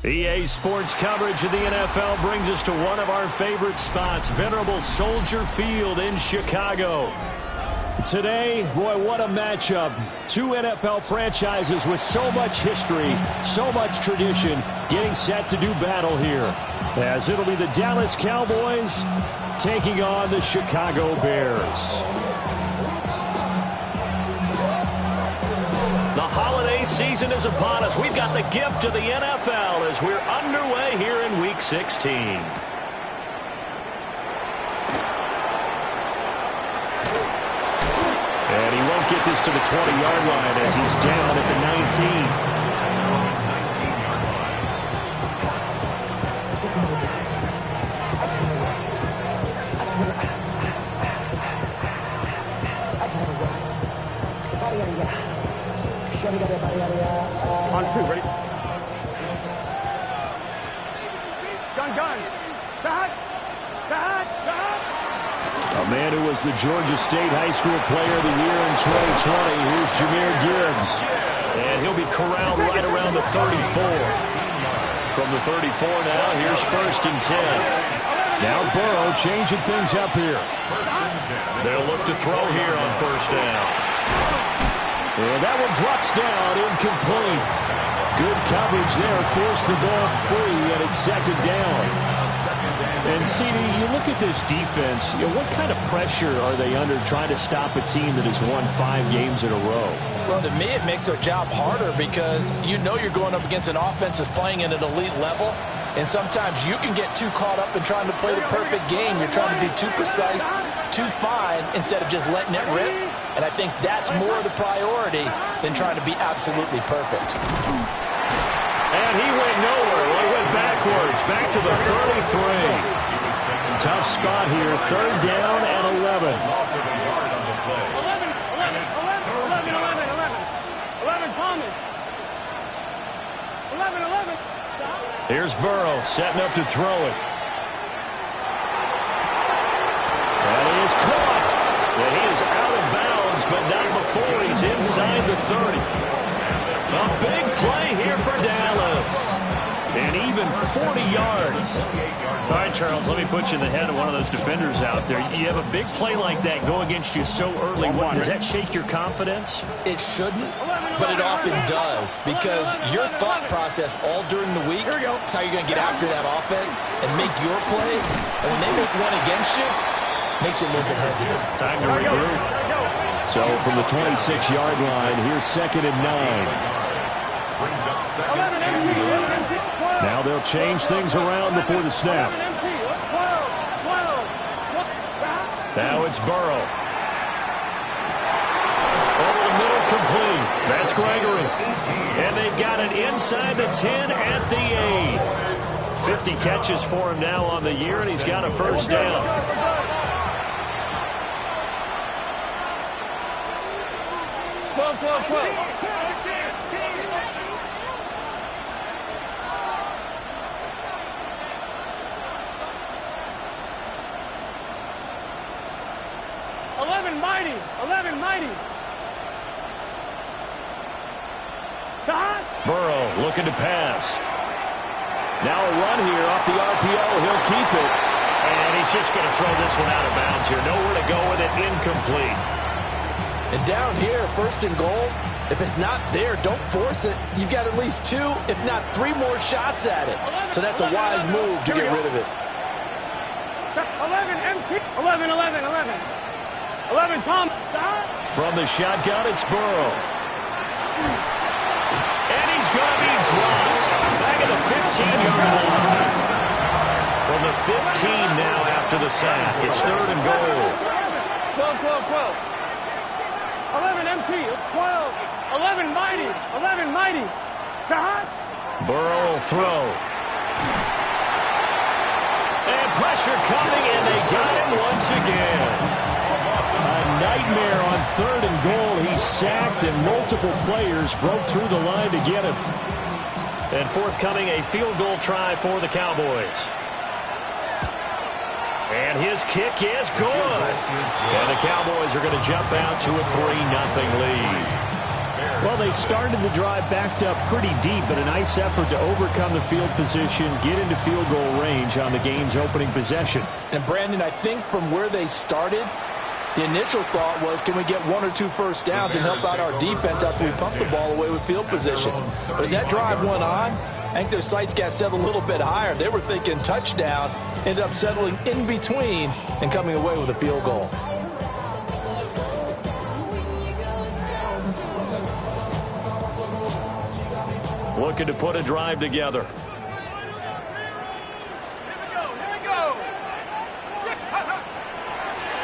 EA Sports coverage of the NFL brings us to one of our favorite spots, venerable Soldier Field in Chicago. Today, boy, what a matchup. Two NFL franchises with so much history, so much tradition, getting set to do battle here. As it'll be the Dallas Cowboys taking on the Chicago Bears. The holiday season is upon us. We've got the gift of the NFL as we're underway here in Week 16. And he won't get this to the 20-yard line as he's down at the 19. On two, ready? Gun. A man who was the Georgia State High School Player of the Year in 2020. Here's Jahmyr Gibbs. And he'll be corralled right around the 34. From the 34 now, here's 1st and 10. Now Burrow changing things up here. They'll look to throw here on 1st down. And that one drops down, incomplete. Good coverage there, forced the ball free, and it's 2nd down. And, CD, you look at this defense, what kind of pressure are they under trying to stop a team that has won 5 games in a row? Well, to me, it makes their job harder because you know you're going up against an offense that's playing at an elite level, and sometimes you can get too caught up in trying to play the perfect game. You're trying to be too precise, too fine, instead of just letting it rip. And I think that's more of the priority than trying to be absolutely perfect. And he went nowhere. Well, he went backwards, back to the 33. Tough spot here, 3rd down and 11. 11, Thomas. 11. Here's Burrow setting up to throw it. And he is caught. And he is out of bounds, but not before he's inside the 30. A big play here for Dallas. And even 40 yards. All right, Charles, let me put you in the head of one of those defenders out there. You have a big play like that go against you so early. Does that shake your confidence? It shouldn't, but it often does, because your thought process all during the week is how you're going to get after that offense and make your plays. And when they make one against you, makes you a little bit hesitant. Time to regroup. So from the 26-yard line, here's 2nd and 9. Now they'll change things around before the snap. Now it's Burrow. Over the middle, complete. That's Gregory. And they've got it inside the 10 at the 8. 50 catches for him now on the year, and he's got a 1st down. 12. 11 mighty. Burrow looking to pass. Now a run here off the RPO. He'll keep it. And he's just going to throw this one out of bounds here. Nowhere to go with it. Incomplete. And down here, 1st and goal, if it's not there, don't force it. You've got at least 2, if not 3 more shots at it. So that's a wise move to get rid of it. 11 empty. 11. 11, Tom. From the shotgun, it's Burrow. And he's going to be dropped. Back at the 15-yard line. From the 15 now after the sack. It's 3rd and goal. 12. 11 empty. 12. 11 mighty. 11 mighty. Burrow will throw. And pressure coming, and they got him once again. A nightmare on 3rd and goal. He's sacked, and multiple players broke through the line to get him. And forthcoming, a field goal try for the Cowboys. And his kick is good. And the Cowboys are going to jump out to a 3-0 lead. Well, they started the drive backed up pretty deep, but a nice effort to overcome the field position, get into field goal range on the game's opening possession. And, Brandon, I think from where they started, the initial thought was, can we get 1 or 2 first downs and help out our defense after we pump the ball away with field position? But as that drive went on, I think their sights got set a little bit higher. They were thinking touchdown, ended up settling in between and coming away with a field goal. Looking to put a drive together.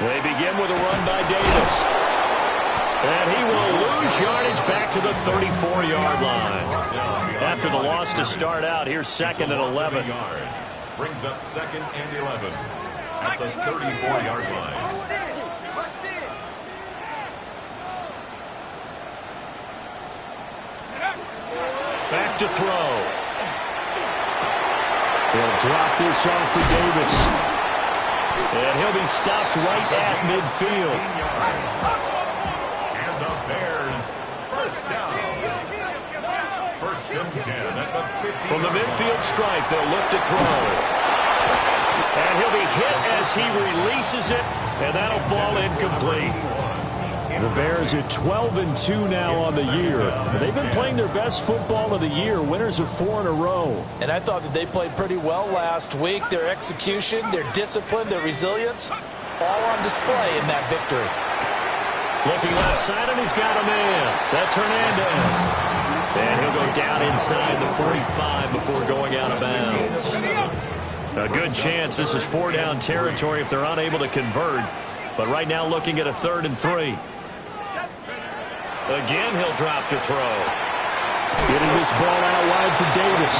They begin with a run by Davis. And he will lose yardage back to the 34-yard line. After the loss to start out, here's 2nd and 11. Brings up 2nd and 11 at the 34-yard line. Back to throw. He'll drop this off for Davis. And he'll be stopped right at midfield. And the Bears, first down. 1st and 10 at the 50. From the midfield stripe, they'll look to throw. And he'll be hit as he releases it, and that'll fall incomplete. The Bears at 12-2 now on the year. They've been playing their best football of the year, winners of 4 in a row. And I thought that they played pretty well last week. Their execution, their discipline, their resilience, all on display in that victory. Looking left side, and he's got a man. That's Hernandez. And he'll go down inside the 45 before going out of bounds. A good chance this is 4-down territory if they're unable to convert. But right now looking at a 3rd and 3. Again, he'll drop to throw. Getting this ball out wide for Davis.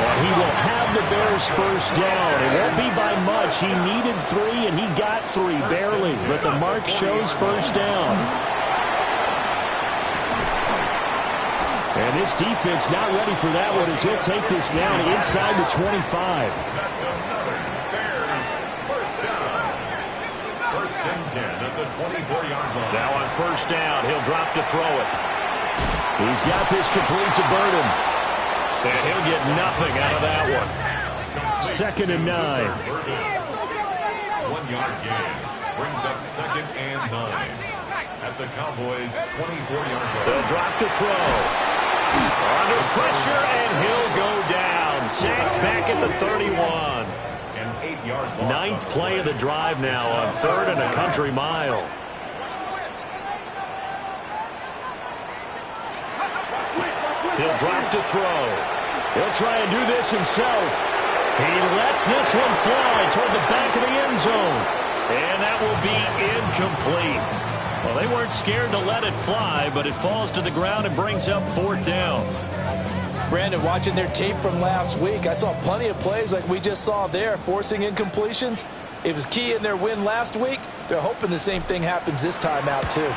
And he will have the Bears first down. It won't be by much. He needed 3, and he got 3, barely. But the mark shows first down. And this defense not ready for that one as he'll take this down inside the 25. That's another Bears first down. 1st and 10 at the 24-yard line. Now on first down, he'll drop to throw it. He's got this complete to Burden. And he'll get nothing out of that one. 2nd and 9. 1-yard gain. Brings up 2nd and 9 at the Cowboys' 24-yard line. They'll drop to throw. Under pressure, and he'll go down. Sacked back at the 31. An 8-yard loss. 9th play of the drive now on 3rd and a country mile. He'll drop to throw. He'll try and do this himself. He lets this one fly toward the back of the end zone. And that will be incomplete. Well, they weren't scared to let it fly, but it falls to the ground and brings up 4th down. Brandon, watching their tape from last week, I saw plenty of plays like we just saw there, forcing incompletions. It was key in their win last week. They're hoping the same thing happens this time out, too.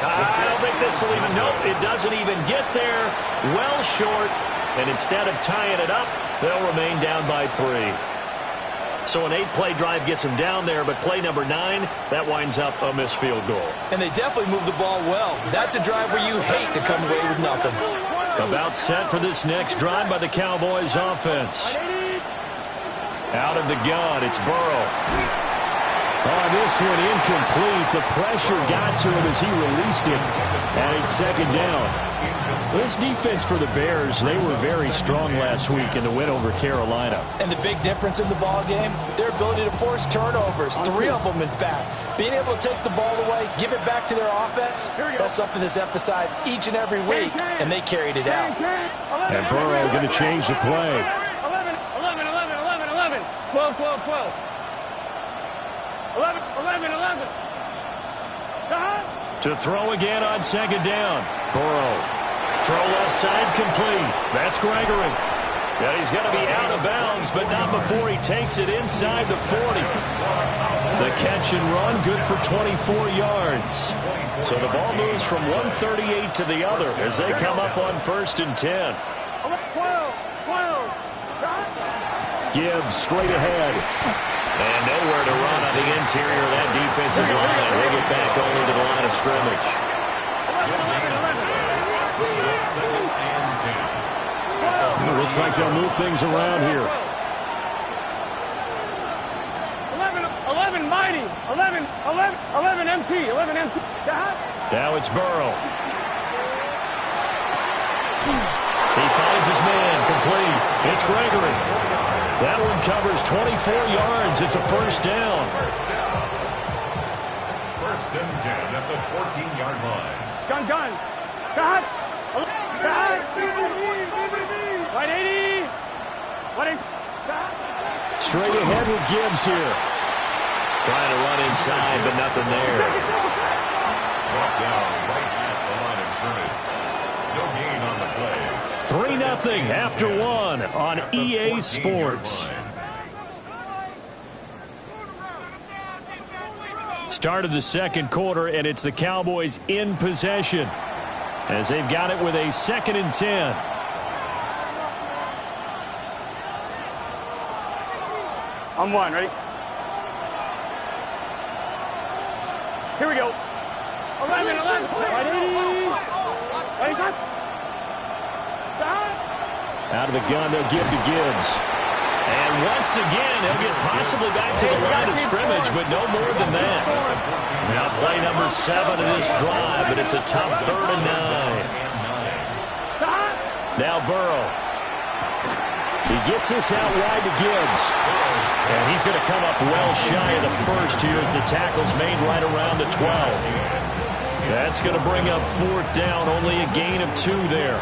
I don't think this will even, nope, it doesn't even get there. Well short, and instead of tying it up, they'll remain down by 3. So an 8-play drive gets them down there, but play number 9, that winds up a missed field goal. And they definitely moved the ball well. That's a drive where you hate to come away with nothing. About set for this next drive by the Cowboys offense. Out of the gun, it's Burrow. Oh, this one incomplete. The pressure got to him as he released it. And it's 2nd down. This defense for the Bears, they were very strong last week in the win over Carolina. And the big difference in the ball game, their ability to force turnovers, 3 of them in fact. Being able to take the ball away, give it back to their offense, that's something that's emphasized each and every week, and they carried it out. And Burrow going to change the play. 11, 12, 12, 12. 11, 11, 11. To throw again on second down. Burrow. Throw left side complete. That's Gregory. And he's going to be out of bounds, but not before he takes it inside the 40. The catch and run, good for 24 yards. So the ball moves from 138 to the other as they come up on 1st and 10. Gibbs straight ahead. And nowhere to run on the interior of that defensive line. They get back only to the line of scrimmage. It looks like they'll move things around here. 11 mighty. 11 MT. 11 MT. Now it's Burrow. He finds his man, complete. It's Gregory. That one covers 24 yards. It's a first down. First and 10 at the 14-yard line. Gun. Cut. Right 80. Straight ahead with Gibbs here. Trying to run inside, but nothing there. Brought down right at the line of scrimmage. No gain on the play. 3-0 after one on EA Sports. Start of the second quarter, and it's the Cowboys in possession as they've got it with a 2nd and 10. On one, ready? Here we go. 11. Right 80. Right shot. Out of the gun, they'll give to Gibbs. And once again, they'll get possibly back to the line of scrimmage, but no more than that. Now play number 7 of this drive, but it's a tough 3rd and 9. Now Burrow. He gets this out wide to Gibbs. And he's going to come up well shy of the first here as the tackle's made right around the 12. That's going to bring up 4th down, only a gain of 2 there.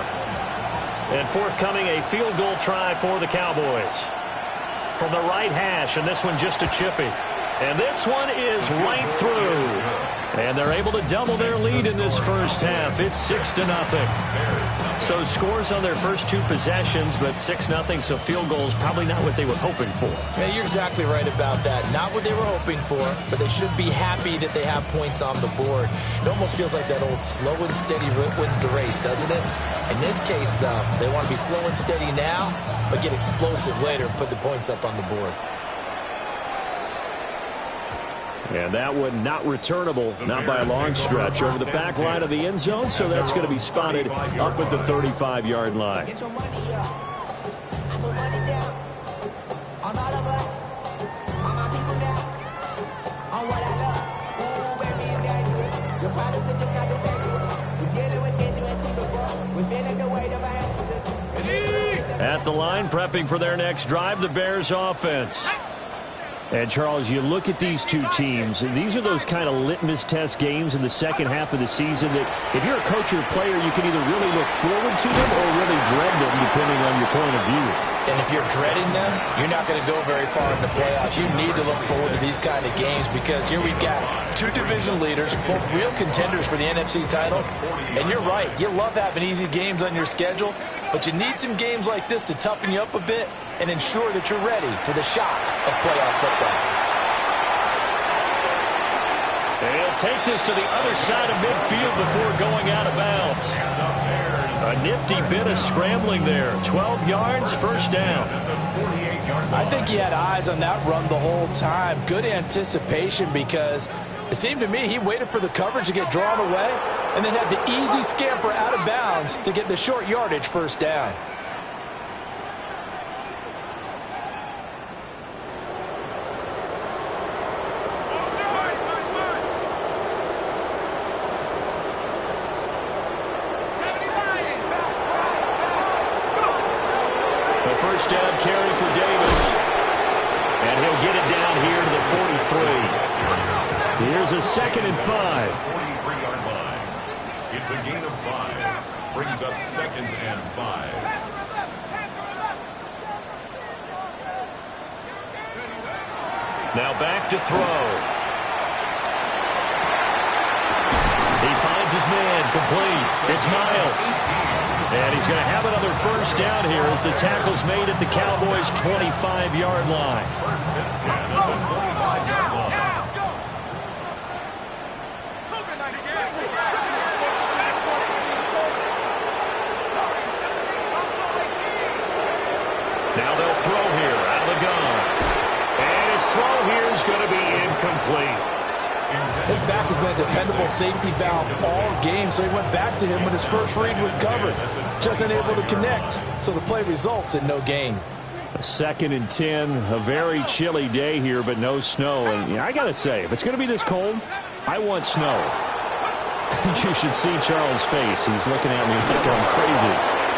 And forthcoming, a field goal try for the Cowboys. From the right hash, and this one just a chippy. And this one is right through. And they're able to double their lead in this first half. It's 6-0. So scores on their first 2 possessions, but 6-0, so field goals probably not what they were hoping for. Yeah, you're exactly right about that. Not what they were hoping for, but they should be happy that they have points on the board. It almost feels like that old slow and steady wins the race, doesn't it? In this case, though, they want to be slow and steady now, but get explosive later and put the points up on the board. And that one not returnable, not by a long stretch, over the back line of the end zone, so that's going to be spotted up at the 35-yard line. Get your money up. I put money down on all of us, on my people now, on what I love. Ooh, baby, it's dangerous. Your problems are just not the same to us. We're dealing with things you ain't seen before. We're feeling the weight of our ancestors. At the line, prepping for their next drive, the Bears offense. And, Charles, you look at these two teams, and these are those kind of litmus test games in the second half of the season that if you're a coach or a player, you can either really look forward to them or really dread them, depending on your point of view. And if you're dreading them, you're not going to go very far in the playoffs. You need to look forward to these kind of games because here we've got 2 division leaders, both real contenders for the NFC title. And you're right, you love having easy games on your schedule, but you need some games like this to toughen you up a bit and ensure that you're ready for the shock of playoff football. And he'll take this to the other side of midfield before going out of bounds. A nifty bit of scrambling there. 12 yards, first down. I think he had eyes on that run the whole time. Good anticipation because it seemed to me he waited for the coverage to get drawn away and then had the easy scamper out of bounds to get the short yardage first down. First down carry for Davis. And he'll get it down here to the 43. Here's a 2nd and 5. 43-yard line. It's a gain of 5. Brings up 2nd and 5. Now back to throw. He finds his man, complete. It's Miles. And he's going to have another first down here as the tackle's made at the Cowboys' 25-yard line. First and 10 at the 25-yard line. Now they'll throw here out of the gun. And his throw here is going to be incomplete. His back has been a dependable safety valve all game, so he went back to him when his first read was covered. Just unable to connect, so the play results in no gain. A 2nd and 10, a very chilly day here, but no snow. And I got to say, if it's going to be this cold, I want snow. You should see Charles' face. He's looking at me like I'm crazy.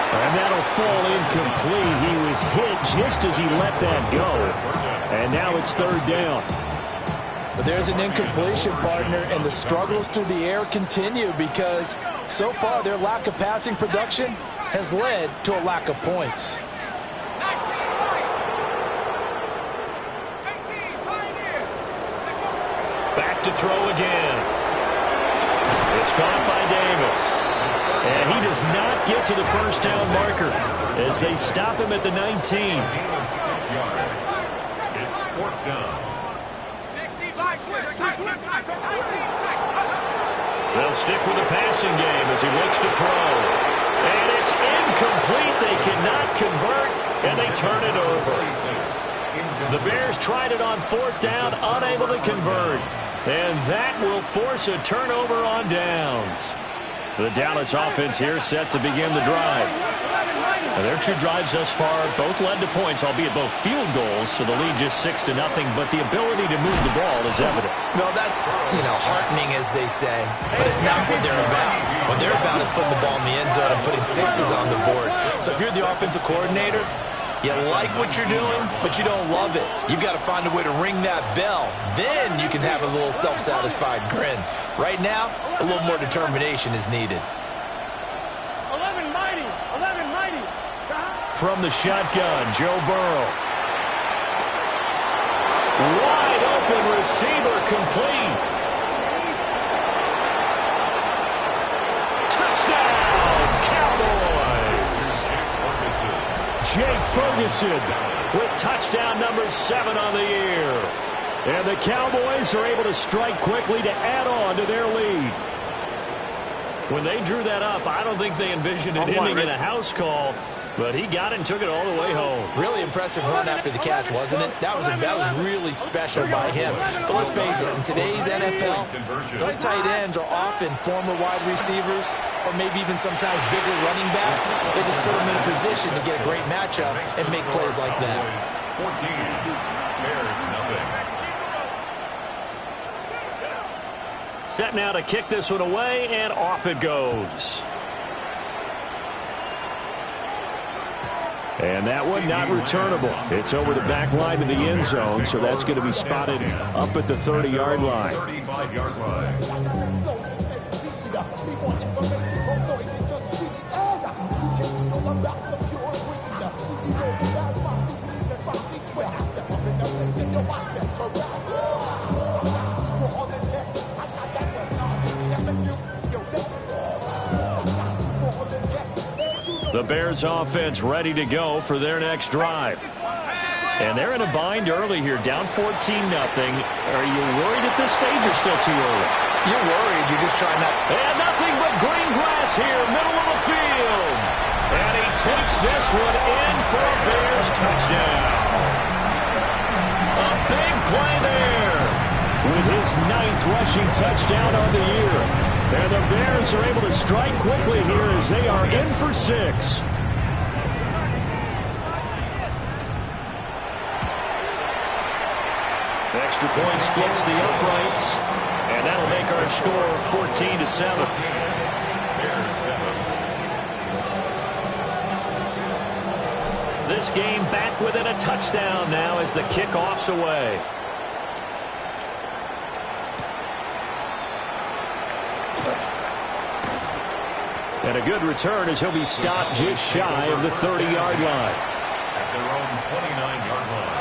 And that'll fall incomplete. He was hit just as he let that go. And now it's 3rd down. But there's an incompletion, partner, and the struggles through the air continue because so far their lack of passing production has led to a lack of points. Back to throw again. It's caught by Davis. And he does not get to the first down marker as they stop him at the 19. Gain of 6 yards. It's 4th down. They'll stick with the passing game as he looks to throw. And it's incomplete. They cannot convert, and they turn it over. The Bears tried it on 4th down, unable to convert. And that will force a turnover on downs. The Dallas offense here set to begin the drive. Now, their 2 drives thus far both led to points, albeit both field goals, so the lead just 6-0, but the ability to move the ball is evident. Well, that's, heartening, as they say, but it's not what they're about. What they're about is putting the ball in the end zone and putting 6s on the board. So if you're the offensive coordinator, you like what you're doing, but you don't love it. You've got to find a way to ring that bell. Then you can have a little self-satisfied grin. Right now, a little more determination is needed. 11 mighty. From the shotgun, Joe Burrow. Wide open receiver, complete. Touchdown, Cowboys. Jake Ferguson with touchdown number 7 on the year. And the Cowboys are able to strike quickly to add on to their lead. When they drew that up, I don't think they envisioned it ending in a house call, but he got it and took it all the way home. Really impressive run after the catch, wasn't it? That was really special by him. But let's face it, in today's NFL, those tight ends are often former wide receivers or maybe even sometimes bigger running backs. They just put them in a position to get a great matchup and make plays like that. 14, Bears nothing. Set now to kick this one away, and off it goes. And that one not returnable. It's over the back line of the end zone, so that's going to be spotted up at the 30-yard line. 35-yard line. The Bears offense ready to go for their next drive. And they're in a bind early here, down 14-0. Are you worried at this stage or still too early? You're worried. You're just trying not... And nothing but green grass here, middle of the field. And he takes this one in for a Bears touchdown. A big play there with his 9th rushing touchdown on the year. And the Bears are able to strike quickly here as they are in for 6. Extra point splits the uprights, and that'll make our score 14-7. This game back within a touchdown now as the kickoff's away. And a good return as he'll be stopped just shy of the 30-yard line. At their own 29-yard line.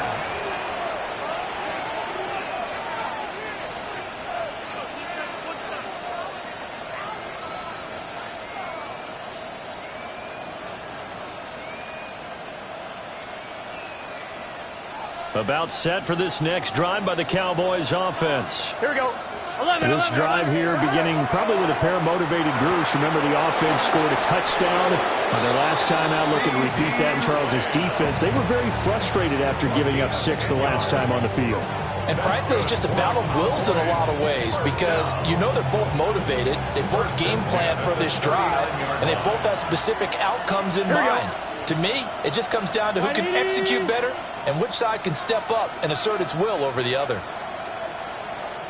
About set for this next drive by the Cowboys offense. Here we go. 11. This drive here beginning probably with a pair of motivated groups. Remember, the offense scored a touchdown on their last time out. Looking to repeat that in Charles' defense. They were very frustrated after giving up 6 the last time on the field. And frankly, it's just a battle of wills in a lot of ways because you know they're both motivated. They both game plan for this drive, and they both have specific outcomes in mind. To me, it just comes down to who can execute better and which side can step up and assert its will over the other.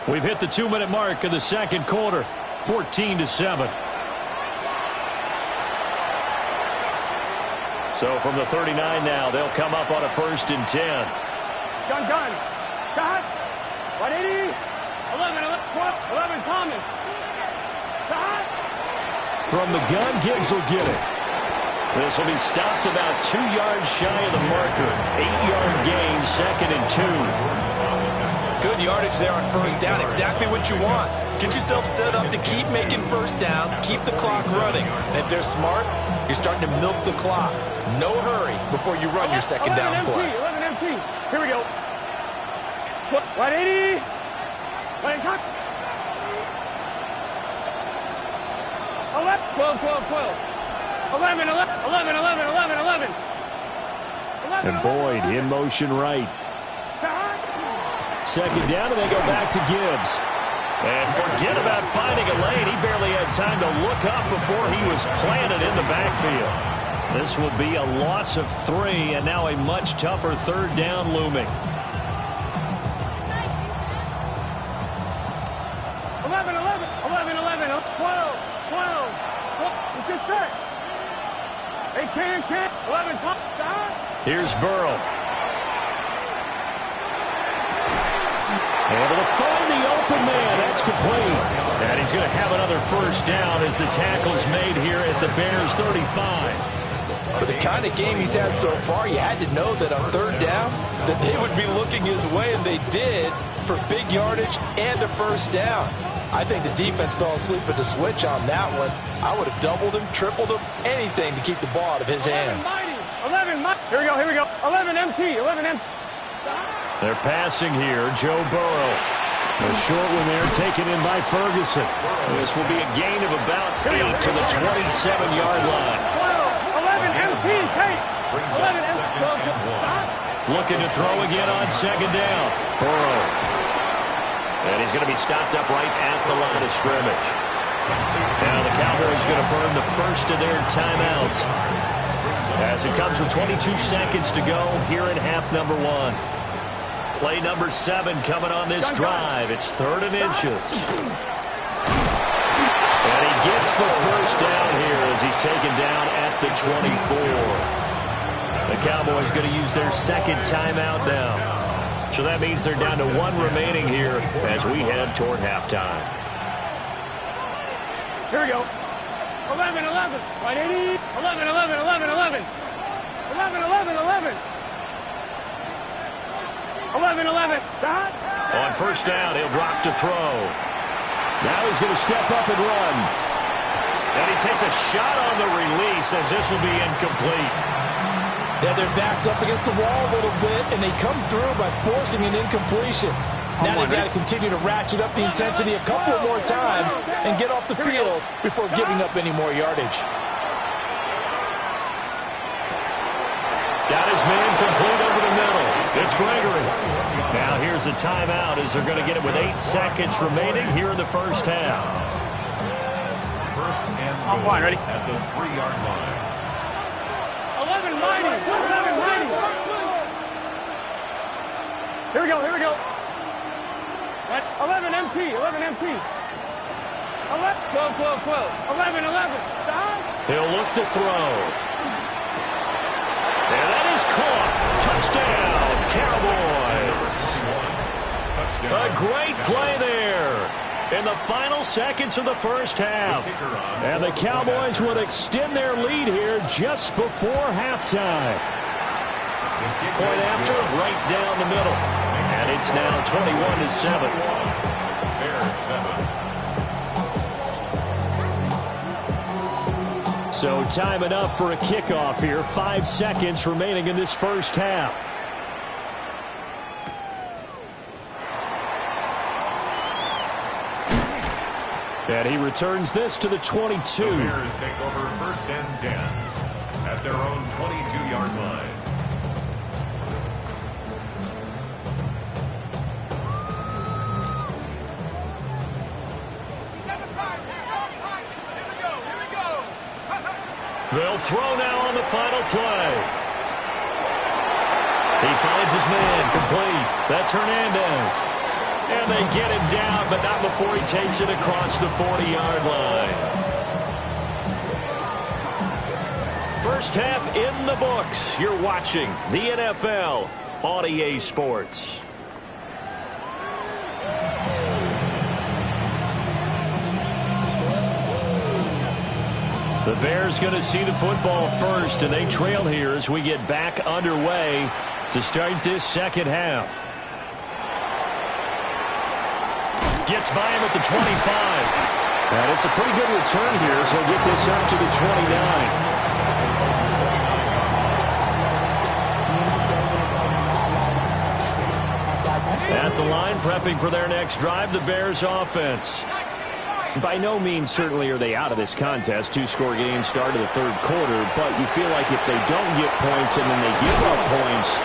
We've hit the 2-minute mark of the second quarter, 14-7. So from the 39 now, they'll come up on a 1st and 10. Done. Shot. 180. 11, 11, Thomas. Shot. From the gun, Gibbs will get it. This will be stopped about 2 yards shy of the marker. 8-yard gain, 2nd and 2. Good yardage there on 1st down. Exactly what you want. Get yourself set up to keep making 1st downs, keep the clock running. And if they're smart, you're starting to milk the clock. No hurry before you run your 2nd down play. 11 MT. Here we go. 180. 12, 12. 11. And Boyd in motion right. 2nd down, and they go back to Gibbs. And forget about finding a lane. He barely had time to look up before he was planted in the backfield. This will be a loss of 3, and now a much tougher 3rd down looming. 12. It's just set. They can't. 11, top. Here's Burrow. Able to find the open man. That's complete. And he's going to have another 1st down as the tackle's made here at the Bears' 35. With the kind of game he's had so far, you had to know that on 3rd down that they would be looking his way, and they did for big yardage and a 1st down. I think the defense fell asleep at the switch on that one. I would have doubled him, tripled him, anything to keep the ball out of his hands. 11, here we go. 11 MT. They're passing here. Joe Burrow. A short one there taken in by Ferguson. This will be a gain of about 8 to the 27-yard line. 11 MT. 11 MT. Looking to throw again on 2nd down. Burrow. And he's going to be stopped up right at the line of scrimmage. Now the Cowboys going to burn the first of their timeouts as it comes with 22 seconds to go here in half number 1. Play number 7 coming on this drive. It's 3rd and inches. And he gets the 1st down here as he's taken down at the 24. The Cowboys going to use their 2nd timeout now. So that means they're down to 1 remaining here as we head toward halftime. Here we go. 11. 180. 11. 11. Shot. On 1st down, he'll drop to throw. Now he's going to step up and run. And he takes a shot on the release as this will be incomplete. They have their backs up against the wall a little bit, and they come through by forcing an incompletion. Now they've got to continue to ratchet up the intensity a couple of more times and get off the field before giving up any more yardage. Got his man complete over the middle. It's Gregory. Now here's a timeout as they're going to get it with 8 seconds remaining here in the 1st half. 1st and I'm fine, ready? at the 3-yard line. 11 mighty. Here we go. 11 MT. 11. 12. 11. Stop. He'll look to throw. And that is caught. Touchdown, Cowboys. A great play there in the final seconds of the 1st half. And the Cowboys would extend their lead here just before halftime. Point after, right down the middle. And it's now 21-7. Bears 7. So time enough for a kickoff here. 5 seconds remaining in this 1st half. And he returns this to the 22. The Bears take over 1st and 10 at their own 22-yard line. They'll throw now on the final play. He finds his man, complete. That's Hernandez. And they get him down, but not before he takes it across the 40-yard line. First half in the books. You're watching the NFL on EA Sports. The Bears going to see the football first, and they trail here as we get back underway to start this second half. Gets by him at the 25. And it's a pretty good return here, so he'll get this up to the 29. At the line, prepping for their next drive, the Bears offense. By no means certainly are they out of this contest. Two-score game start of the third quarter, but you feel like if they don't get points and then they give up points,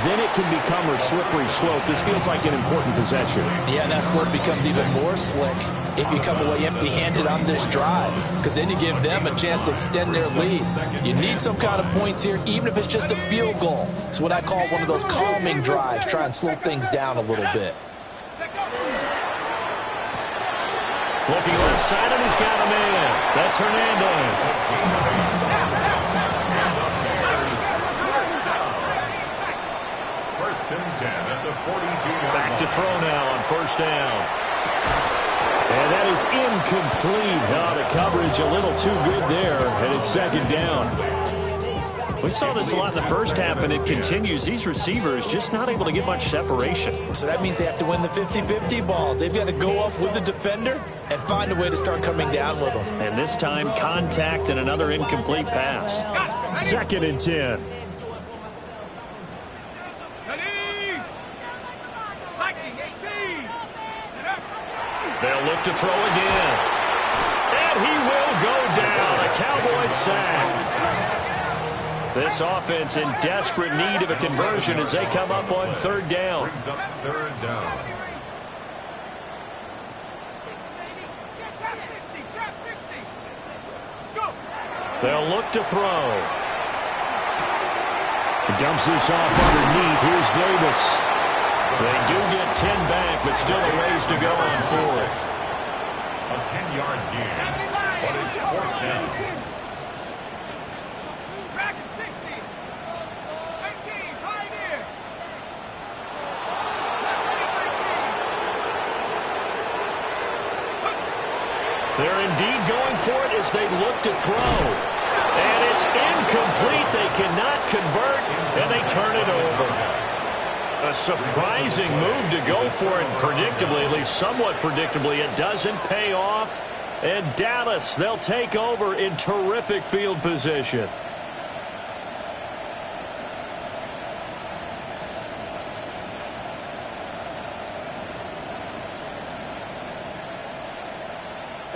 then it can become a slippery slope. This feels like an important possession. Yeah, that slope becomes even more slick if you come away empty-handed on this drive, because then you give them a chance to extend their lead. You need some kind of points here, even if it's just a field goal. It's what I call one of those calming drives. Try and slow things down a little bit. Looking left side, and he's got a man. That's Hernandez. First and 10 at the 42-yard line. Back to throw now on first down. And that is incomplete. Oh, the coverage a little too good there, and it's second down. We saw this a lot in the first half, and it continues. These receivers just not able to get much separation. So that means they have to win the 50-50 balls. They've got to go up with the defender and find a way to start coming down with them. And this time, contact and another incomplete pass. Second and 10. They'll look to throw again. And he will go down. A Cowboys sack. This offense in desperate need of a conversion as they come up on third down. Brings up third down. They'll look to throw. He dumps this off underneath. Here's Davis. They do get 10 back, but still a ways to go on fourth. A 10-yard gain, but it's fourth down. They're indeed going for it as they look to throw. And it's incomplete. They cannot convert, and they turn it over. A surprising move to go for it predictably, at least somewhat predictably. It doesn't pay off. And Dallas, they'll take over in terrific field position.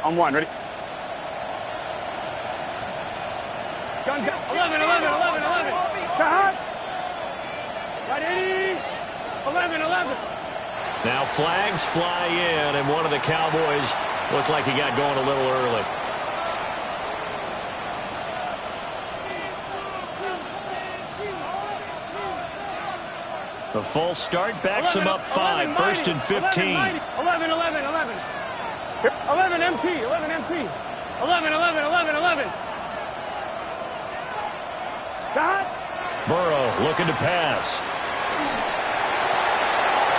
On one, ready? Gun, 11. Shot. Right, 80. 11. Now flags fly in, and one of the Cowboys looked like he got going a little early. The false start backs him up 5, first and 15. 11. 11 MT. 11. Shot. Burrow looking to pass.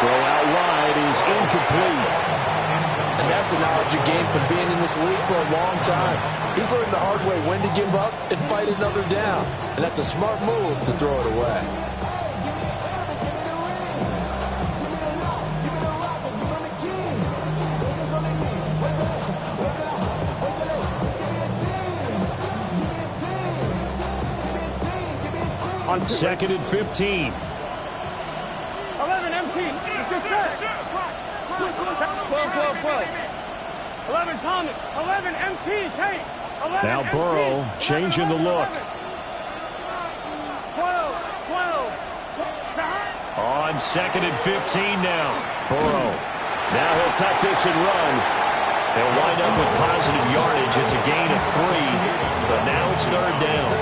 Throw out wide is incomplete. And that's the knowledge you gain from being in this league for a long time. He's learned the hard way when to give up and fight another down. And that's a smart move to throw it away. On second and 15. 11 MT. It's just set. 12. 11, Thomas. 11, MT, Tate. 11, Now MT. Burrow changing the look. 12. On 2nd and 15 now. Burrow. Now he'll tuck this and run. They'll wind up with positive yardage. It's a gain of 3, but now it's 3rd down.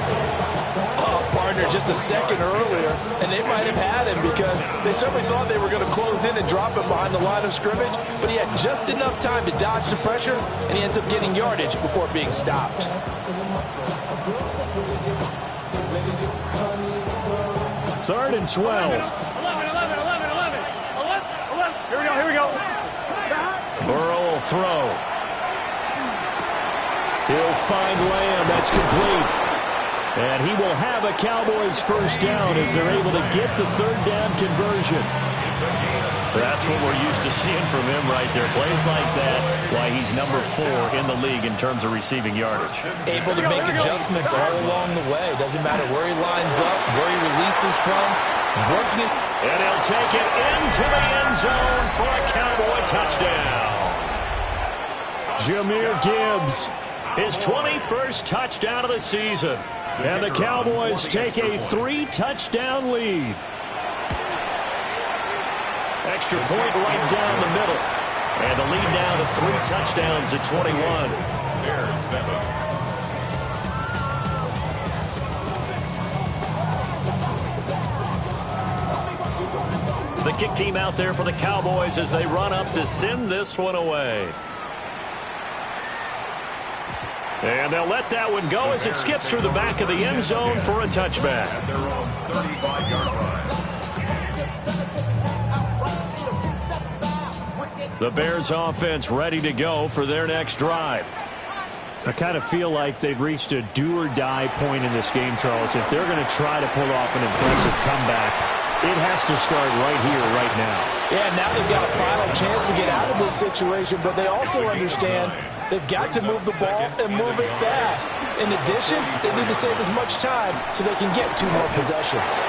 Partner just a second earlier, and they might have had him because they certainly thought they were going to close in and drop him behind the line of scrimmage, but he had just enough time to dodge the pressure, and he ends up getting yardage before being stopped. Third and 12. 11. Here we go. Burrow will throw. He'll find Lamb. That's complete. And he will have a Cowboys first down as they're able to get the 3rd down conversion. That's what we're used to seeing from him right there. Plays like that, why he's number 4 in the league in terms of receiving yardage. Able to make adjustments all along the way. Doesn't matter where he lines up, where he releases from. Working it. And he'll take it into the end zone for a Cowboy touchdown. Jahmyr Gibbs. His 21st touchdown of the season. And the Cowboys take a 3-touchdown lead. Extra point right down the middle. And the lead now to 3 touchdowns at 21. Bears 7. The kick team out there for the Cowboys as they run up to send this one away. And they'll let that one go as it skips through the back of the end zone for a touchback. At their own 35-yard line. The Bears offense ready to go for their next drive. I kind of feel like they've reached a do-or-die point in this game, Charles. If they're going to try to pull off an impressive comeback, it has to start right here, right now. Yeah, now they've got a final chance to get out of this situation, but they also understand they've got to move the ball and move it fast. In addition, they need to save as much time so they can get 2 more possessions.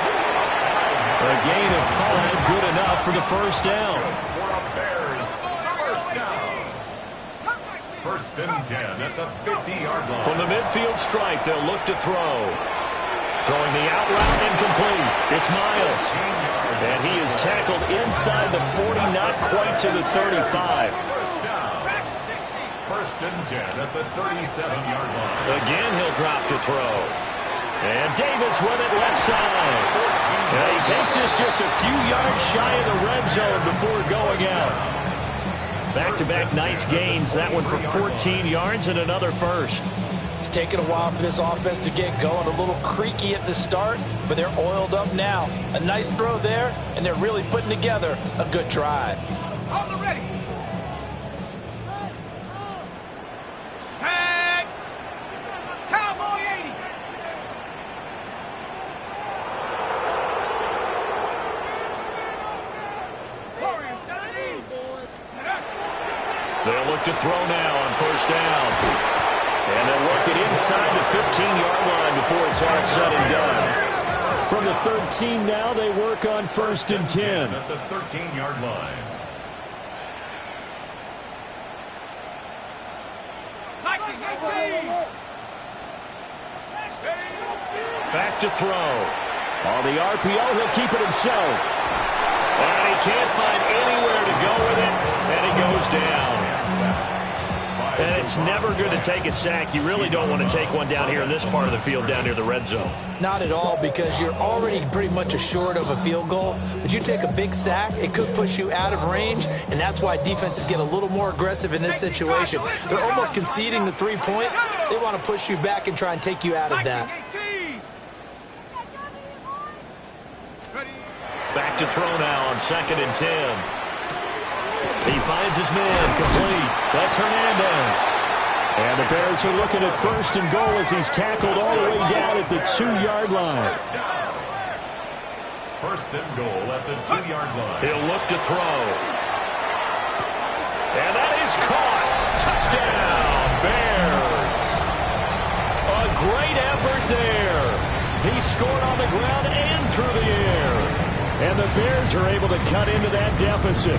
A gain of 5, good enough for the first down. For a Bears first down. First and 10 at the 50-yard line. From the midfield stripe, they'll look to throw. Throwing the out route incomplete. It's Miles. And he is tackled inside the 40, not quite to the 35. First down. First and 10 at the 37-yard line. Again, he'll drop to throw. And Davis with it left side. And he takes this just a few yards shy of the red zone before going out. Back-to-back nice gains. That one for 14 yards and another first. It's taken a while for this offense to get going. A little creaky at the start, but they're oiled up now. A nice throw there, and they're really putting together a good drive. On the ready. Set. Cowboy 80. Warrior 70. They'll look to throw now on first down. And they'll work it inside the 15-yard line before it's all said and done. From the 13 now, they work on first and 10. At the 13-yard line. Back to throw. On the RPO, he'll keep it himself. And he can't find anywhere to go with it, and he goes down. And it's never good to take a sack. You really don't want to take one down here in this part of the field, down near the red zone. Not at all, because you're already pretty much assured of a field goal. But you take a big sack, it could push you out of range, and that's why defenses get a little more aggressive in this situation. They're almost conceding the 3 points. They want to push you back and try and take you out of that. Back to throw now on 2nd and 10. He finds his man, complete. That's Hernandez. And the Bears are looking at first and goal as he's tackled all the way down at the 2-yard line. First and goal at the 2-yard line. He'll look to throw. And that is caught. Touchdown, Bears. A great effort there. He scored on the ground and through the air. And the Bears are able to cut into that deficit.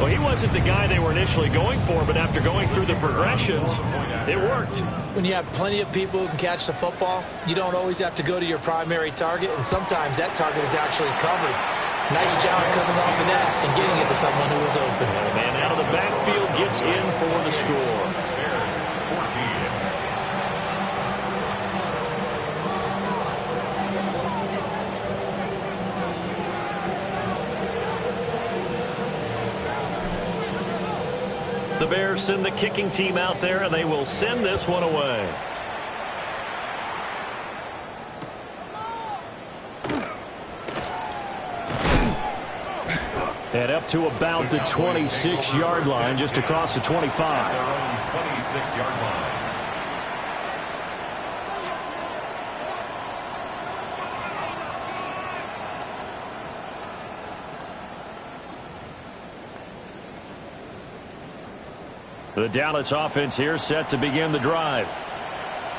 Well, he wasn't the guy they were initially going for, but after going through the progressions, it worked. When you have plenty of people who can catch the football, you don't always have to go to your primary target, and sometimes that target is actually covered. Nice job coming off of that and getting it to someone who was open. And a man out of the backfield gets in for the score. Bears 14. The Bears send the kicking team out there, and they will send this one away. And up to about the 26-yard line, just across the 25. Their own 26-yard line. The Dallas offense here set to begin the drive.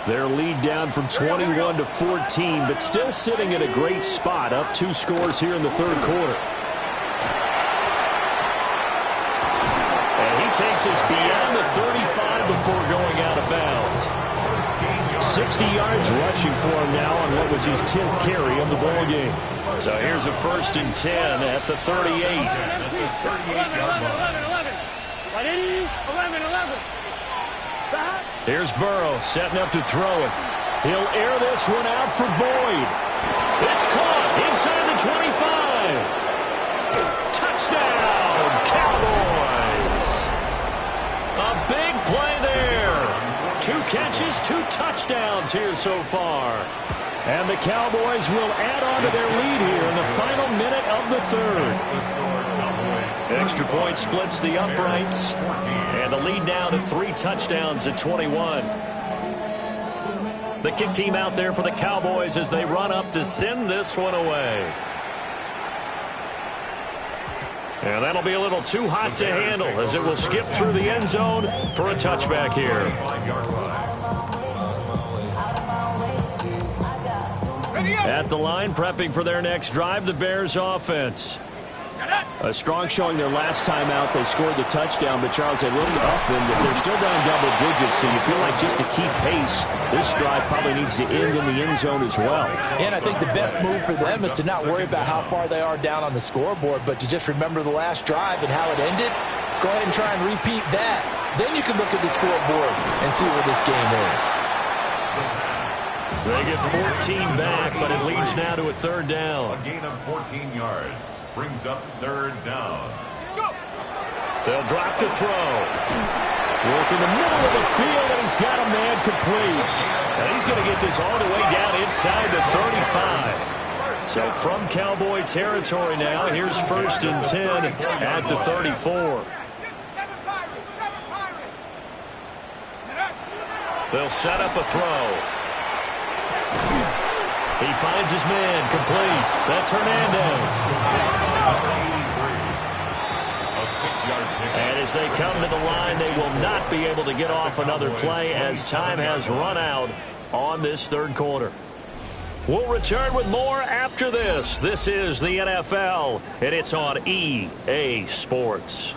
Their lead down from 21 to 14, but still sitting in a great spot, up 2 scores here in the third quarter. And he takes us beyond the 35 before going out of bounds. 60 yards rushing for him now on what was his 10th carry of the ball game. So here's a 1st and 10 at the 38. 11. 11. Here's Burrow setting up to throw it. He'll air this one out for Boyd. It's caught inside the 25. Touchdown, Cowboys. A big play there. 2 catches, 2 touchdowns here so far. And the Cowboys will add on to their lead here in the final minute of the third. Extra point splits the uprights. And the lead now to 3 touchdowns at 21. The kick team out there for the Cowboys as they run up to send this one away. And that'll be a little too hot to handle as it will skip through the end zone for a touchback here. At the line, prepping for their next drive, the Bears offense. A strong showing their last time out. They scored the touchdown, but Charles, they looked up, and they're still down double digits, so you feel like just to keep pace, this drive probably needs to end in the end zone as well. And I think the best move for them is to not worry about how far they are down on the scoreboard, but to just remember the last drive and how it ended. Go ahead and try and repeat that. Then you can look at the scoreboard and see where this game is. They get 14 back, but it leads now to a 3rd down. A gain of 14 yards brings up 3rd down. They'll drop the throw. Work in the middle of the field, and he's got a man complete. And he's going to get this all the way down inside the 35. So from Cowboy territory now, here's 1st and 10 at the 34. They'll set up a throw. He finds his man, complete. That's Hernandez. And as they come to the line, they will not be able to get off another play as time has run out on this 3rd quarter. We'll return with more after this. This is the NFL, and it's on EA Sports.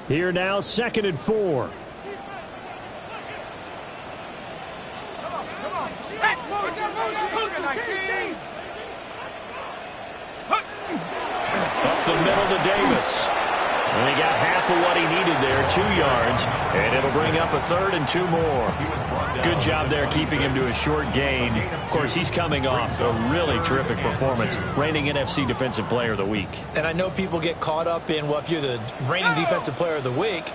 Here now, 2nd and 4. Up the middle to Davis. And he got half of what he needed there, 2 yards. And it'll bring up a 3rd and 2 more. Good job there keeping him to a short gain. Of course, he's coming off a really terrific performance, reigning NFC Defensive Player of the Week. And I know people get caught up in, well, if you're the reigning Defensive Player of the Week,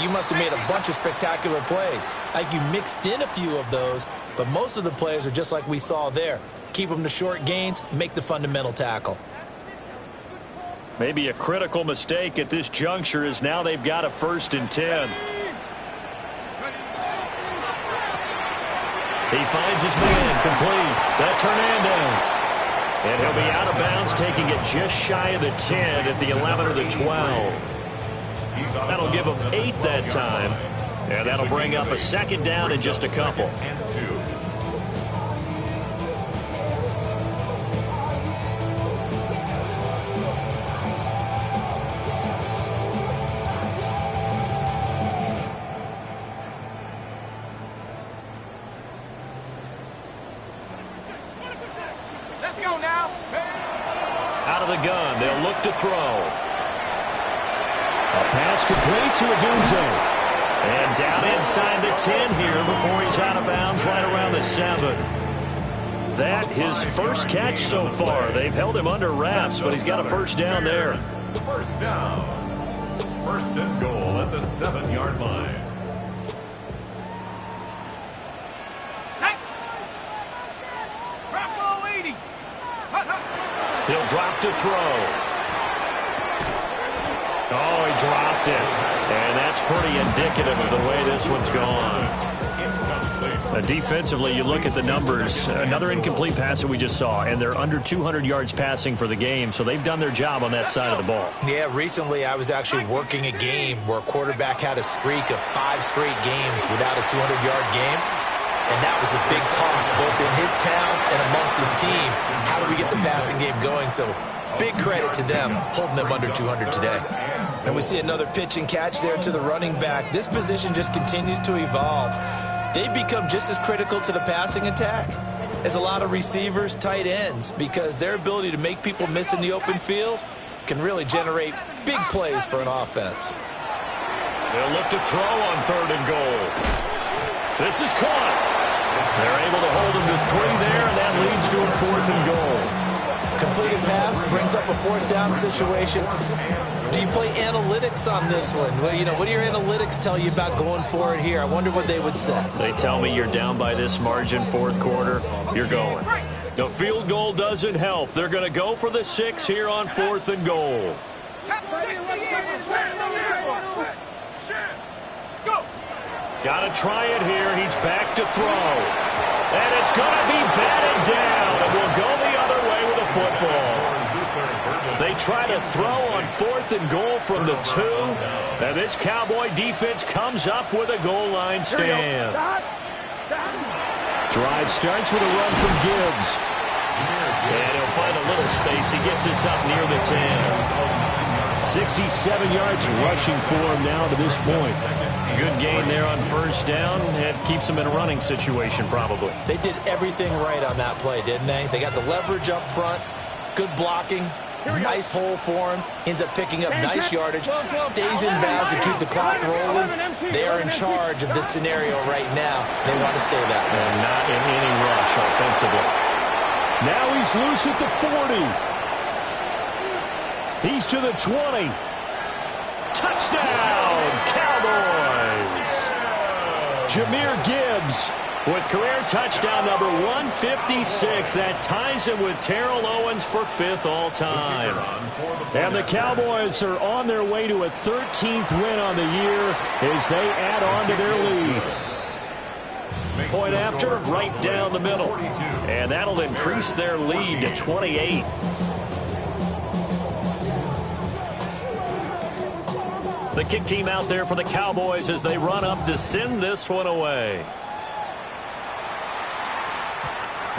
you must have made a bunch of spectacular plays. Like you mixed in a few of those, but most of the plays are just like we saw there. Keep them to short gains, make the fundamental tackle. Maybe a critical mistake at this juncture is now they've got a 1st and 10. He finds his man, complete. That's Hernandez. And he'll be out of bounds, taking it just shy of the 10 at the 11 or the 12. That'll give him 8 that time. And that'll bring up a 2nd down in just a couple. the gun. They'll look to throw. A pass complete to Odunze. And down inside the 10 here before he's out of bounds right around the 7. That his first catch so far. They've held him under wraps, but he's got a first down there. First down. First and goal at the 7-yard line. He'll drop to throw. Oh, he dropped it. And that's pretty indicative of the way this one's gone. Defensively, you look at the numbers. Another incomplete pass that we just saw, and they're under 200 yards passing for the game, so they've done their job on that side of the ball. Yeah, recently I was actually working a game where a quarterback had a streak of 5 straight games without a 200-yard game. And that was a big talk, both in his town and amongst his team. How do we get the passing game going? So big credit to them, holding them under 200 today. And we see another pitch and catch there to the running back. This position just continues to evolve. They've become just as critical to the passing attack as a lot of receivers, tight ends, because their ability to make people miss in the open field can really generate big plays for an offense. They'll look to throw on 3rd and goal. This is caught. They're able to hold him to 3 there, and that leads to a 4th and goal. Completed pass brings up a 4th down situation. Do you play analytics on this one? Well, you know, what do your analytics tell you about going for it here? I wonder what they would say. They tell me you're down by this margin 4th quarter, you're going. The field goal doesn't help. They're going to go for the 6 here on 4th and goal. Got to try it here. He's back to throw. And it's going to be batted down. And we'll go the other way with a football. They try to throw on 4th and goal from the 2. And this Cowboy defense comes up with a goal line stand. Drive starts with a run from Gibbs. And he'll find a little space. He gets us up near the 10. 67 yards rushing for him now to this point. Good gain there on 1st down. It keeps him in a running situation probably. They did everything right on that play, didn't they? They got the leverage up front, good blocking, nice hole for him, ends up picking up nice yardage, stays in bounds to keep the clock rolling. They are in charge of this scenario right now. They want to stay that way. And not in any rush offensively. Now he's loose at the 40. He's to the 20. Touchdown, Cowboys! Jahmyr Gibbs with career touchdown number 156. That ties him with Terrell Owens for 5th all-time. And the Cowboys are on their way to a 13th win on the year as they add on to their lead. Point after, right down the middle. And that'll increase their lead to 28. The kick team out there for the Cowboys as they run up to send this one away.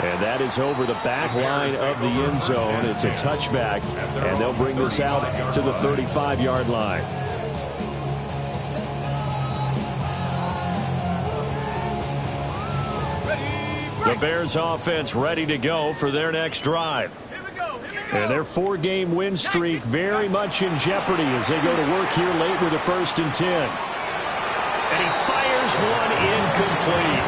And that is over the back line of the end zone. It's a touchback, and they'll bring this out to the 35-yard line. The Bears offense ready to go for their next drive. And their 4-game win streak very much in jeopardy as they go to work here late with a 1st and 10. And he fires one incomplete.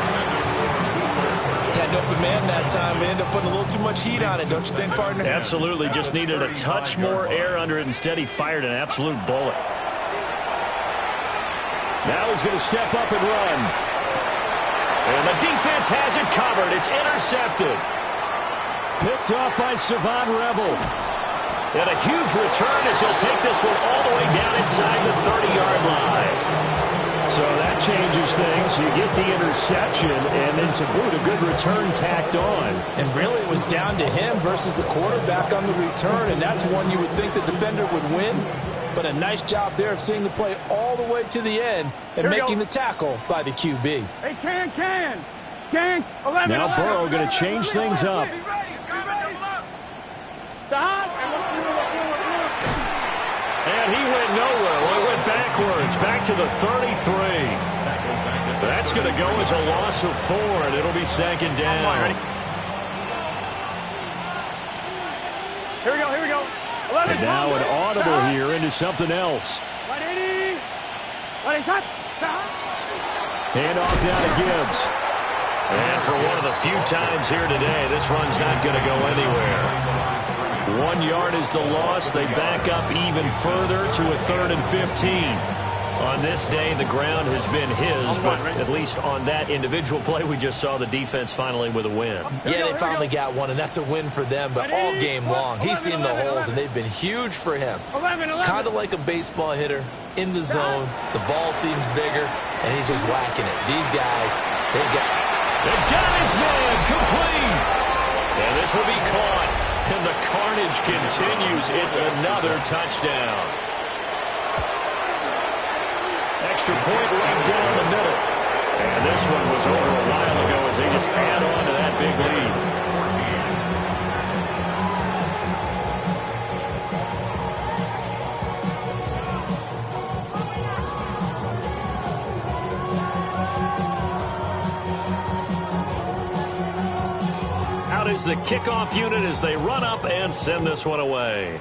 Had an open man that time, but ended up putting a little too much heat on it, don't you think, partner? Absolutely. Just needed a touch more air under it. Instead, he fired an absolute bullet. Now he's going to step up and run. And the defense has it covered. It's intercepted. Picked off by Savon Revel. And a huge return as he'll take this one all the way down inside the 30-yard line. So that changes things. You get the interception, and then to boot, a good return tacked on. And really it was down to him versus the quarterback on the return, and that's one you would think the defender would win. But a nice job there of seeing the play all the way to the end and making the tackle by the QB. Hey, Can. 11, now Burrow going to change things up. And he went nowhere. Well, he went backwards, back to the 33. That's going to go as a loss of 4, and it'll be 2nd down. Here we go. And now an audible here into something else. Hand off down to Gibbs. And for one of the few times here today, this run's not going to go anywhere. 1 yard is the loss. They back up even further to a 3rd and 15. On this day, the ground has been his, but at least on that individual play, we just saw the defense finally with a win. Yeah, they finally got one, and that's a win for them, but all game long, he's seen the holes, and they've been huge for him. Kind of like a baseball hitter in the zone. The ball seems bigger, and he's just whacking it. They've got his man complete. And this will be caught, and the carnage continues. It's another touchdown. Extra point right down the middle. And this one was over a while ago as they just add on to that big lead. Out is the kickoff unit as they run up and send this one away.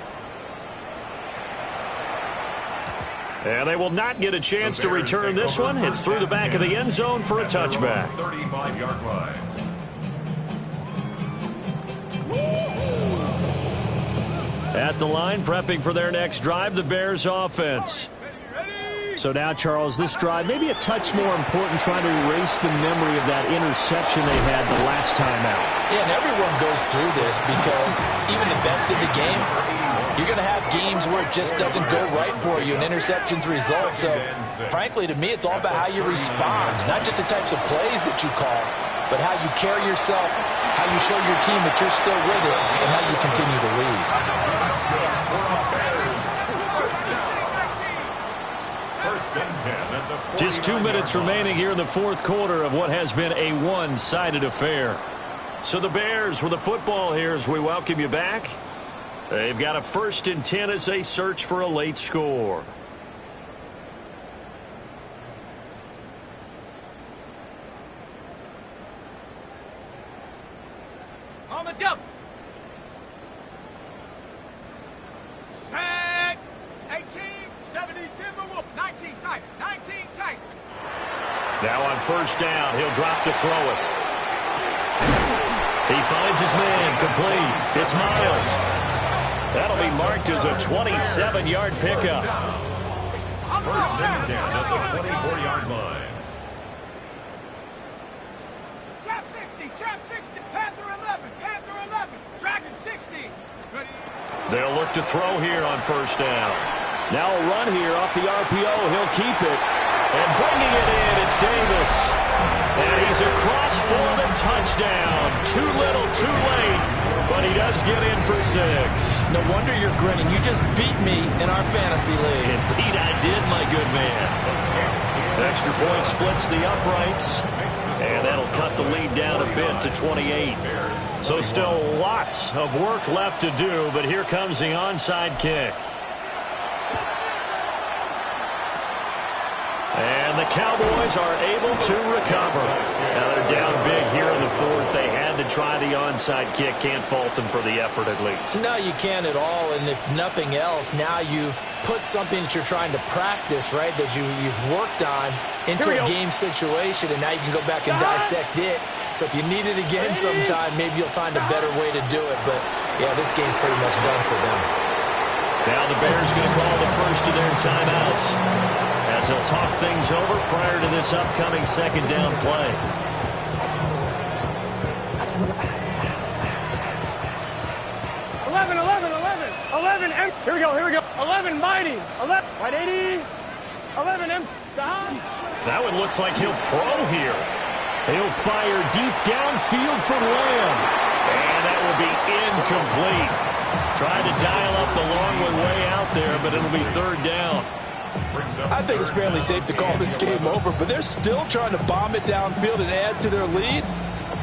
And they will not get a chance to return this one. It's through the back of the end zone for a touchback. 35-yard line. At the line, prepping for their next drive, the Bears offense. So now, Charles, this drive maybe a touch more important, trying to erase the memory of that interception they had the last time out. Yeah, and everyone goes through this because even the best in the game, you're going to have games where it just doesn't go right for you, and interceptions result. So, frankly, to me, it's all about how you respond, not just the types of plays that you call, but how you carry yourself, how you show your team that you're still with it, and how you continue to lead. Just 2 minutes remaining here in the fourth quarter of what has been a one-sided affair. So the Bears with the football here as we welcome you back. They've got a 1st and 10 as they search for a late score. On the double. Set. 18, 70, Timberwolf. 19 tight. 19 tight. Now on 1st down, he'll drop to throw it. He finds his man complete. It's Miles. That'll be marked as a 27-yard pickup. 1st and 10 at the 24-yard line. Trap 60, Panther 11, Panther 11, Dragon 60. They'll look to throw here on 1st down. Now a run here off the RPO. He'll keep it. And bringing it in, it's Davis. And he's across for the touchdown. Too little, too late. But he does get in for 6. No wonder you're grinning. You just beat me in our fantasy league. Indeed I did, my good man. Extra point splits the uprights. And that'll cut the lead down a bit to 28. So still lots of work left to do, but here comes the onside kick. And the Cowboys are able to recover. Now they're down big here in the fourth. They had to try the onside kick. Can't fault them for the effort at least. No, you can't at all. And if nothing else, now you've put something that you're trying to practice, right, that you've worked on into a game situation, and now you can go back and dissect it. So if you need it again sometime, maybe you'll find a better way to do it. But, yeah, this game's pretty much done for them. Now the Bears going to call the first of their timeouts as they'll talk things over prior to this upcoming 2nd down play. Here we go. 11 mighty. 11, right 80. 11 M. That one looks like he'll throw here. He'll fire deep downfield for Lamb. And that will be incomplete. Tried to dial up the long way out there, but it'll be 3rd down. I think it's fairly safe to call this game over, but they're still trying to bomb it downfield and add to their lead.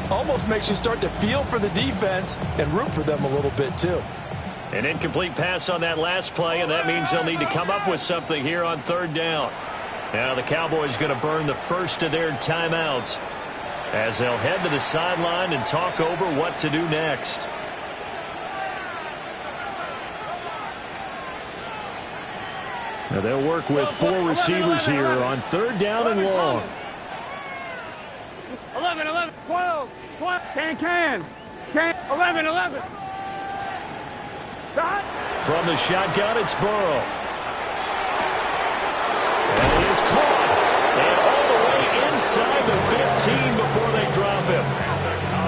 Almost makes you start to feel for the defense and root for them a little bit, too. An incomplete pass on that last play, and that means they'll need to come up with something here on 3rd down. Now the Cowboys going to burn the first of their timeouts as they'll head to the sideline and talk over what to do next. Now they'll work with 4 receivers here on 3rd down and long. 11, 11, 12, 12. Can. 11. Shot. From the shotgun, it's Burrow. And he is caught. And all the way inside the 15 before they drop him.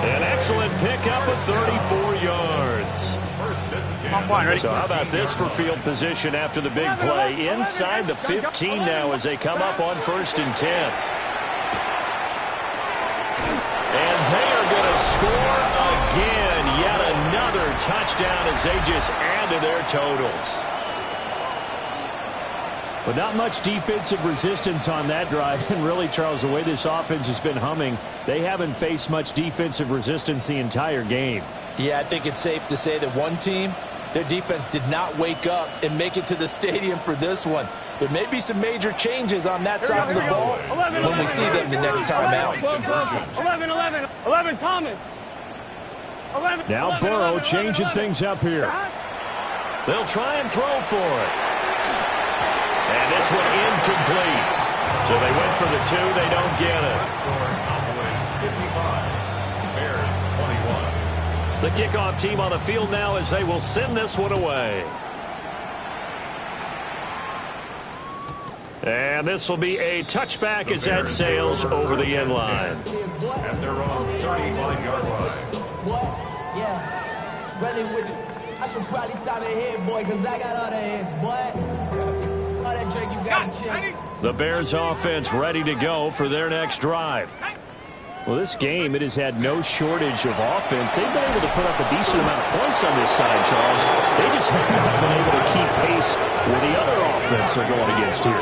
An excellent pickup of 34 yards. So how about this for field position after the big play? Inside the 15 now as they come up on 1st and 10. And they are going to score again. Yet another touchdown as they just add to their totals. But not much defensive resistance on that drive. And really, Charles, the way this offense has been humming, they haven't faced much defensive resistance the entire game. Yeah, I think it's safe to say that one team, their defense did not wake up and make it to the stadium for this one. There may be some major changes on that side of the ball when we see them the next time out. 11, Thomas. 11, now Burrow changing things up here. They'll try and throw for it. And this one incomplete. So they went for the 2. They don't get it. Cowboys 55. Bears 21. The kickoff team on the field now as they will send this one away. And this will be a touchback as that sails over the end line. At their own 35-yard line. What? Yeah. Really with you. I should probably sound ahead, boy, because I got all the hits, boy. All that drink you got to chill. The Bears offense ready to go for their next drive. Well, this game, it has had no shortage of offense. They've been able to put up a decent amount of points on this side, Charles. They just have not been able to keep pace with the other offense they're going against here.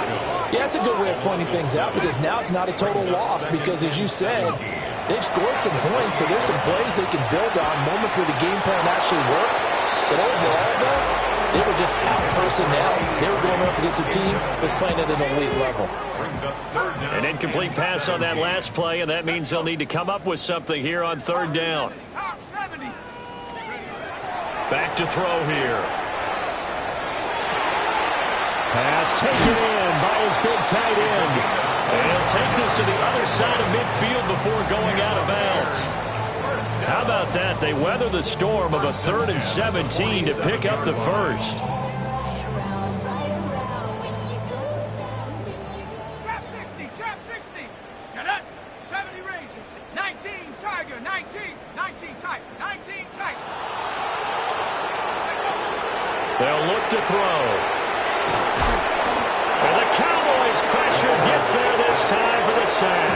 Yeah, it's a good way of pointing things out because now it's not a total loss because, as you said, they've scored some points, so there's some plays they can build on, moments where the game plan actually worked. But overall, though, they were just out personnel. They were going up against a team that's playing at an elite level. An incomplete pass on that last play, and that means they'll need to come up with something here on 3rd down. Back to throw here. Pass taken in by his big tight end. And he'll take this to the other side of midfield before going out of bounds. How about that? They weather the storm of a 3rd and 17 to pick up the first. Trap 60. Shut up. 70 Rangers. 19 Tiger. 19 tight. 19 tight. They'll look to throw. And the Cowboys pressure gets there this time for the sack.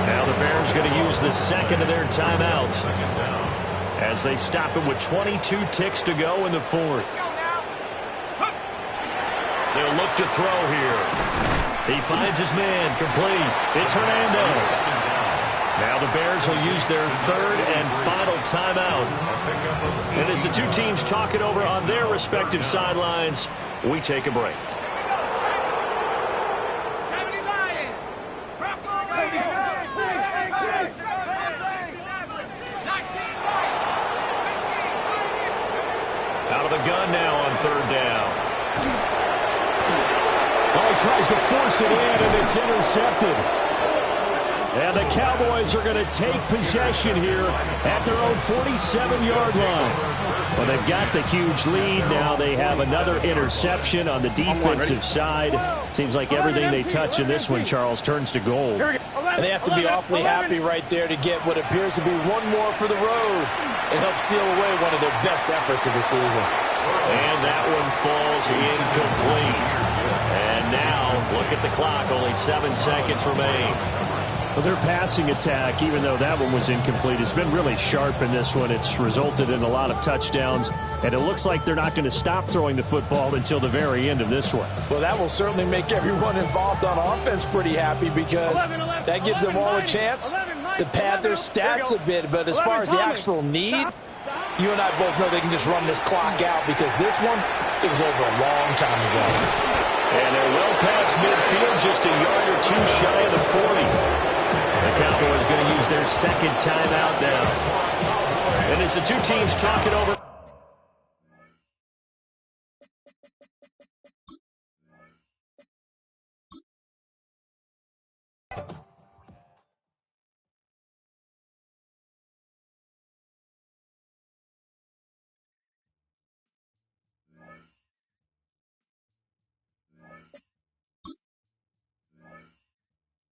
Now the Bears going to use the second of their timeouts as they stop him with 22 ticks to go in the 4th. They'll look to throw here. He finds his man complete. It's Hernandez. Now the Bears will use their 3rd and final timeout. And as the two teams talk it over on their respective sidelines, we take a break. Out of the gun now on 3rd down. Oh, he tries to force it in, and it's intercepted. And the Cowboys are going to take possession here at their own 47-yard line. Well, they've got the huge lead. Now they have another interception on the defensive side. Seems like everything they touch in this one, Charles, turns to gold. And they have to be awfully happy right there to get what appears to be one more for the road and help seal away one of their best efforts of the season. And that one falls incomplete. And now, look at the clock. Only 7 seconds remain. Well, their passing attack, even though that one was incomplete, has been really sharp in this one. It's resulted in a lot of touchdowns, and it looks like they're not going to stop throwing the football until the very end of this one. Well, that will certainly make everyone involved on offense pretty happy because that gives them all a chance to pad their stats a bit. But as far as the actual need, you and I both know they can just run this clock out because this one, it was over a long time ago. And they're well past midfield, just a yard or two shy of the 40. The Cowboys going to use their second timeout now. And as the two teams talk it over.